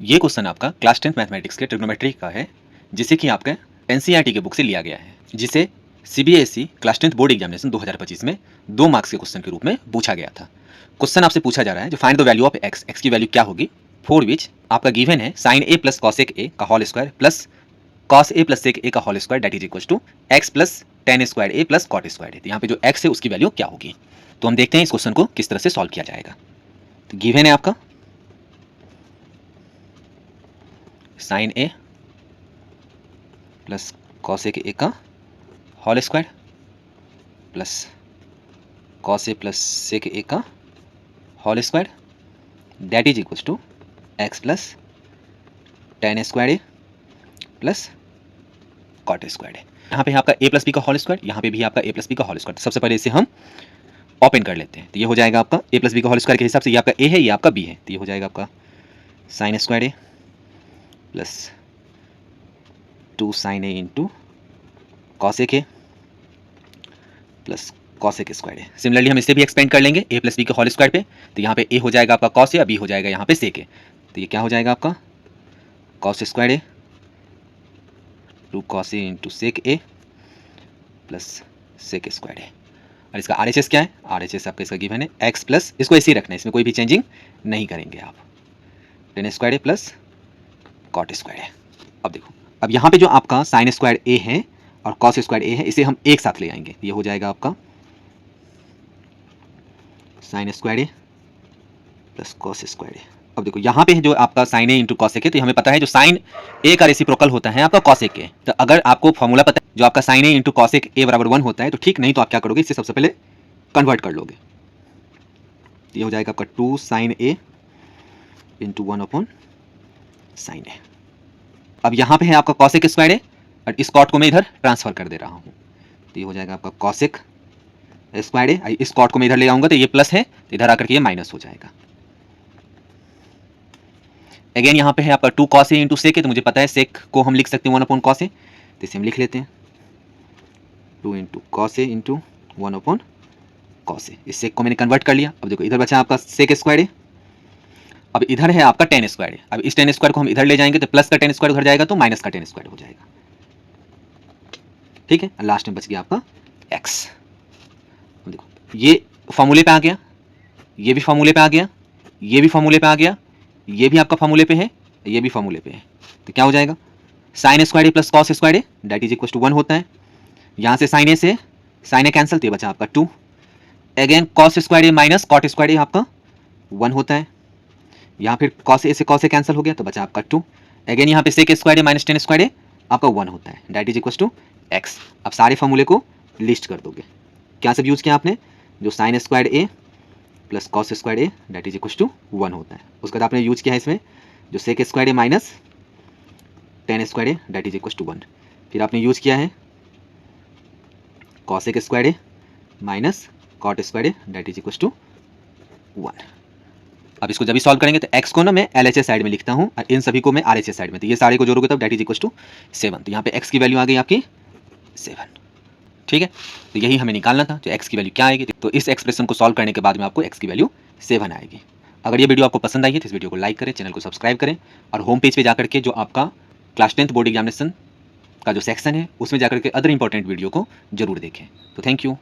ये क्वेश्चन आपका class 10th mathematics के ट्रिग्नोमेट्री का है, जिसे कि आपका एनसीईआरटी के बुक से लिया गया है, जिसे CBSE class 10th board examination 2025 में 2 मार्क्स के क्वेश्चन के रूप में पूछा गया था। क्वेश्चन आपसे पूछा जा रहा है, जो find the value of x, x की वैल्यू क्या होगी, फॉर विच आपका गिवन है sin a plus cosec a का whole square plus cos a plus sec a का whole square that is equal to x plus tan square a plus cot square है। तो यहाँ पे जो x है उसकी वैल्यू क्या होगी। तो हम देखते हैं इस क्वेश्चन को किस तरह से सॉल्व किया जाएगा। तो गिवन है आपका sin a plus cosec a का whole square plus cos a plus sec a का whole square that is equal to x plus tan square a plus cot square है। यहाँ पे आपका a प्लस बी का whole square, यहाँ पे भी आपका a प्लस बी का होल स्क्वायर। सबसे पहले इसे हम ओपन कर लेते हैं। तो ये हो जाएगा आपका a प्लस बी का होल स्क्वायर के हिसाब से ये आपका a है, ये आपका b है। तो ये हो जाएगा आपका sine square a plus 2 sin a into cosec a plus cosec square है। सिमिलरली हम इसे भी एक्सपेंड कर लेंगे a प्लस बी के होल स्क्वायर पे। तो यहाँ पे a हो जाएगा आपका cos a, b हो जाएगा यहाँ पे sec a। तो ये क्या हो जाएगा आपका cos square a 2 cos a into sec a plus sec square है। और इसका RHS क्या है, RHS आपका इसका गिवन है x प्लस, इसको ऐसे ही रखना है, इसमें कोई भी चेंजिंग नहीं करेंगे आप, tan square a plus cot square है। अब देखो, अब यहाँ पे जो आपका साइन स्क्वायर a है और cos स्क्वायर a है, इसे हम एक साथ ले आएंगे। ये हो जाएगा आपका sine square a plus cos square a। अब देखो यहाँ पे है जो आपका साइन a इंटू cosec है, तो हमें पता है जो साइन a का रेसिप्रोकल होता है आपका cosec a। तो अगर आपको फॉर्मूला पता है जो आपका sine a into cosec a बराबर 1 होता है तो ठीक, नहीं तो आप क्या करोगे, इसे सबसे पहले कन्वर्ट कर लोगे। ये हो जाएगा आपका 2 sin a into 1 upon sine a। अब यहाँ पे है आपका cosec स्क्वायर है और इस कॉट को मैं इधर ट्रांसफर कर दे रहा हूँ। तो ये हो जाएगा आपका cosec स्क्वायर है, इस कॉट को मैं इधर ले आऊंगा तो ये प्लस है, तो इधर आकर के ये माइनस हो जाएगा। अगेन यहाँ पे है आपका 2 cos a इंटू सेक है, तो मुझे पता है सेक को हम लिख सकते हैं 1 अपॉन cos a, तो इसे हम लिख लेते हैं 2 into cos a into 1 upon cos a। इस सेक को मैंने कन्वर्ट कर लिया। अब देखो इधर बचा आपका सेक स्क्वायर है, अब इधर है आपका tan स्क्वायर है। अब इस tan स्क्वायर को हम इधर ले जाएंगे तो प्लस का tan स्क्वायर उधर जाएगा तो माइनस का tan स्क्वायर हो जाएगा। ठीक है, लास्ट में बच गया आपका x। देखो ये फॉर्मूले पे आ गया, ये भी फॉर्मूले पे आ गया, ये भी फॉर्मूले पे आ गया, ये भी आपका फॉर्मूले पे है, ये भी फॉर्मूले पे है। तो क्या हो जाएगा sine square a plus cos square a that is equal to 1 होता है। यहाँ से साइन ए से साइन ए कैंसिल, तो ये बचा आपका 2। Again cos square a minus cot square a आपका 1 होता है। यहाँ फिर कॉस ए से कॉस ए कैंसिल हो गया तो बचा आपका 2। अगेन यहाँ पे sec square a minus tan square a आपका 1 होता है that is equal to x। अब सारे फॉर्मूले को लिस्ट कर दोगे, क्या सब यूज किया आपने, जो sine square a plus cos square a that is equal to 1 होता है। उसके बाद आपने यूज किया है इसमें जो sec square a minus tan square a that is equal to 1। फिर आपने यूज किया है cosec square a minus cot square a that is equal to 1। अब इसको जब भी सॉल्व करेंगे तो x को ना मैं LHS साइड में लिखता हूँ और इन सभी को मैं RHS साइड में, तो ये सारे को जोड़ोगे तब दैट इज इक्वल टू 7। तो यहाँ पे x की वैल्यू आ गई आपकी 7। ठीक है, तो यही हमें निकालना था, जो x की वैल्यू क्या आएगी। तो इस एक्सप्रेशन को सॉल्व करने के बाद में आपको x की वैल्यू 7 आएगी। अगर ये वीडियो आपको पसंद आई है तो इस वीडियो को लाइक करें, चैनल को सब्सक्राइब करें और होम पेज पे जाकर के जो आपका क्लास 10th बोर्ड एग्जामिनेशन का जो सेक्शन है उसमें जाकर के अदर इंपॉर्टेंट वीडियो को जरूर देखें। तो थैंक यू।